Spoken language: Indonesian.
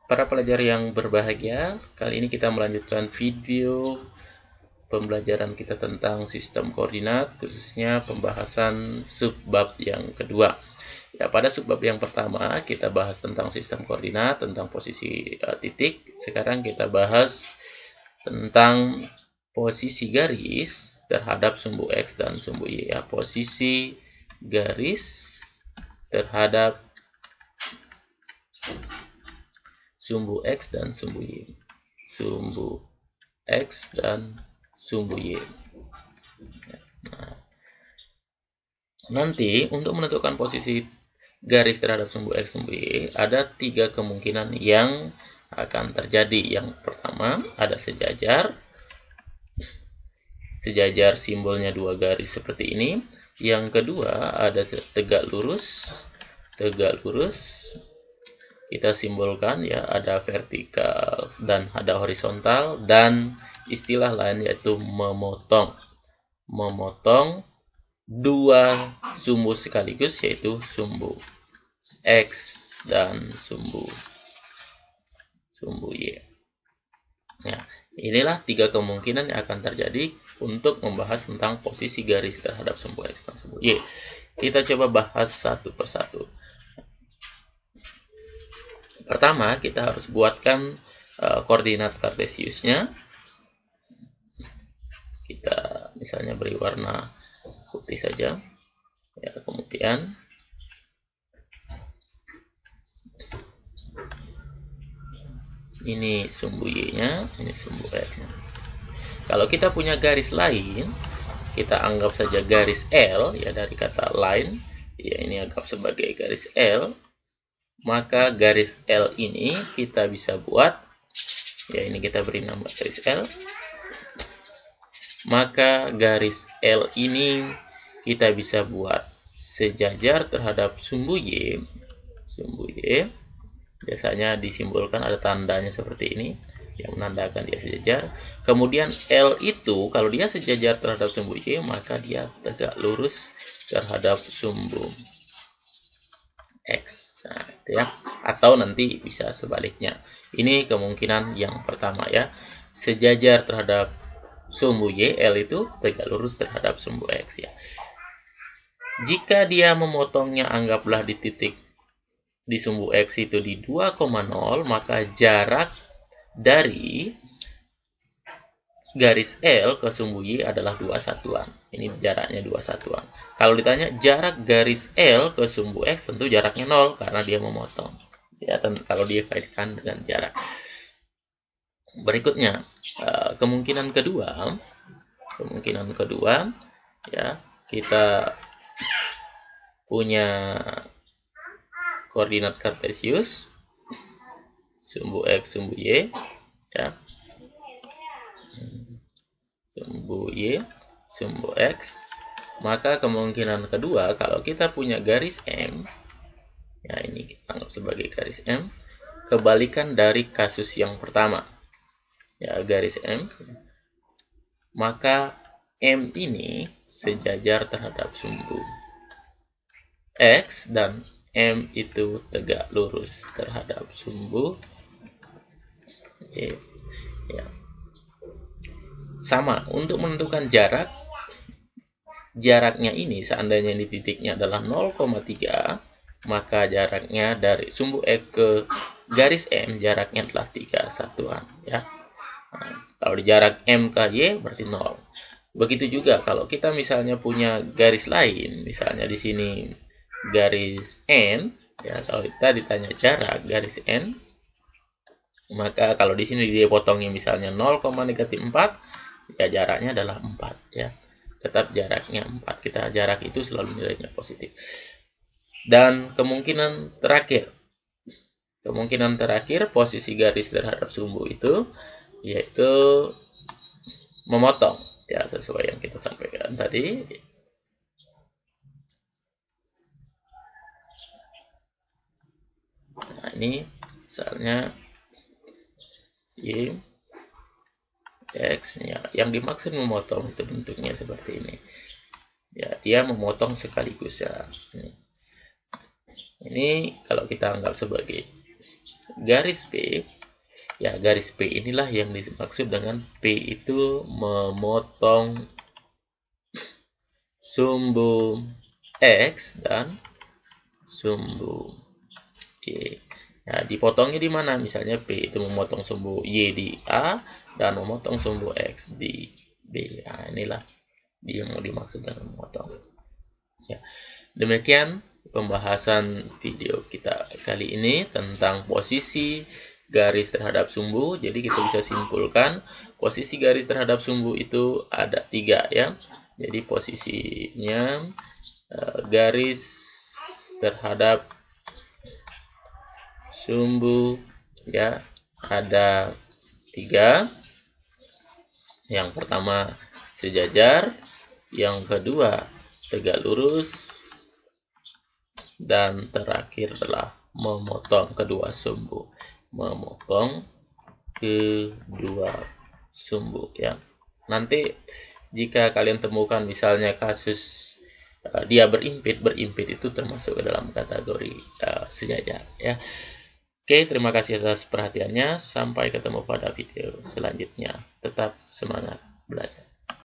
Para pelajar yang berbahagia, kali ini kita melanjutkan video pembelajaran kita tentang sistem koordinat, khususnya pembahasan subbab yang kedua. Ya, pada subbab yang pertama kita bahas tentang sistem koordinat, tentang posisi titik. Sekarang kita bahas tentang posisi garis terhadap sumbu X dan sumbu Y. Ya, posisi garis terhadap sumbu X dan sumbu Y. Sumbu X dan sumbu Y. Nah, nanti untuk menentukan posisi garis terhadap sumbu X sumbu Y, ada 3 kemungkinan yang akan terjadi. Yang pertama, ada sejajar. Sejajar simbolnya 2 garis seperti ini. Yang kedua, ada tegak lurus. Tegak lurus kita simbolkan ya, ada vertikal dan ada horizontal, dan istilah lain yaitu memotong. Memotong 2 sumbu sekaligus, yaitu sumbu X dan sumbu Y. Ya, inilah 3 kemungkinan yang akan terjadi untuk membahas tentang posisi garis terhadap sumbu X dan sumbu Y. Kita coba bahas satu persatu. Pertama, kita harus buatkan koordinat kartesiusnya. Kita misalnya beri warna putih saja. Ya, kemudian ini sumbu Y-nya, ini sumbu X-nya. Kalau kita punya garis lain, kita anggap saja garis L, ya, dari kata line, ya, ini anggap sebagai garis L. Maka garis L ini kita bisa buat, ya, ini kita beri nama garis L. Maka garis L ini kita bisa buat sejajar terhadap sumbu Y. Sumbu Y biasanya disimbolkan, ada tandanya seperti ini yang menandakan dia sejajar. Kemudian L itu kalau dia sejajar terhadap sumbu Y, maka dia tegak lurus terhadap sumbu X. Nah, itu ya. Atau nanti bisa sebaliknya. Ini kemungkinan yang pertama ya. Sejajar terhadap sumbu Y, L itu tegak lurus terhadap sumbu X ya. Jika dia memotongnya, anggaplah di titik di sumbu X itu di 2,0, maka jarak dari garis L ke sumbu Y adalah 2 satuan. Ini jaraknya 2 satuan. Kalau ditanya jarak garis L ke sumbu X, tentu jaraknya 0 karena dia memotong. Ya, kalau dia kaitkan dengan jarak. Berikutnya, kemungkinan kedua ya, kita punya koordinat kartesius sumbu X sumbu Y ya. Sumbu Y, sumbu X. Maka kemungkinan kedua, kalau kita punya garis M, ya, ini kita anggap sebagai garis M, kebalikan dari kasus yang pertama, ya, garis M, maka M ini sejajar terhadap sumbu X dan M itu tegak lurus terhadap sumbu Y. Ya. Sama, untuk menentukan jaraknya ini, seandainya di titiknya adalah 0,3, maka jaraknya dari sumbu X ke garis M, jaraknya adalah 3 satuan ya. Nah, kalau di jarak M ke Y berarti 0. Begitu juga kalau kita misalnya punya garis lain, misalnya di sini garis N ya, kalau kita ditanya jarak garis N, maka kalau di sini dia potongnya misalnya 0,-4, ya jaraknya adalah 4 ya. Tetap jaraknya 4. Kita jarak itu selalu nilainya positif. Dan kemungkinan terakhir posisi garis terhadap sumbu itu yaitu memotong ya, sesuai yang kita sampaikan tadi. Nah, ini misalnya Y X ya, yang dimaksud memotong itu bentuknya seperti ini ya, dia memotong sekaligus ya. Ini kalau kita anggap sebagai garis P, ya garis P inilah yang dimaksud dengan P itu memotong sumbu X dan sumbu Y. Nah, dipotongnya di mana? Misalnya P itu memotong sumbu Y di A dan memotong sumbu X di B. Nah, inilah yang mau dimaksud dengan memotong. Ya. Demikian pembahasan video kita kali ini tentang posisi garis terhadap sumbu. Jadi kita bisa simpulkan posisi garis terhadap sumbu itu ada 3 ya. Jadi posisinya garis terhadap sumbu ya ada 3. Yang pertama sejajar, yang kedua tegak lurus, dan terakhir adalah memotong kedua sumbu. Memotong kedua sumbu ya. Nanti jika kalian temukan misalnya kasus dia berimpit itu termasuk ke dalam kategori sejajar ya. Oke, terima kasih atas perhatiannya. Sampai ketemu pada video selanjutnya. Tetap semangat belajar.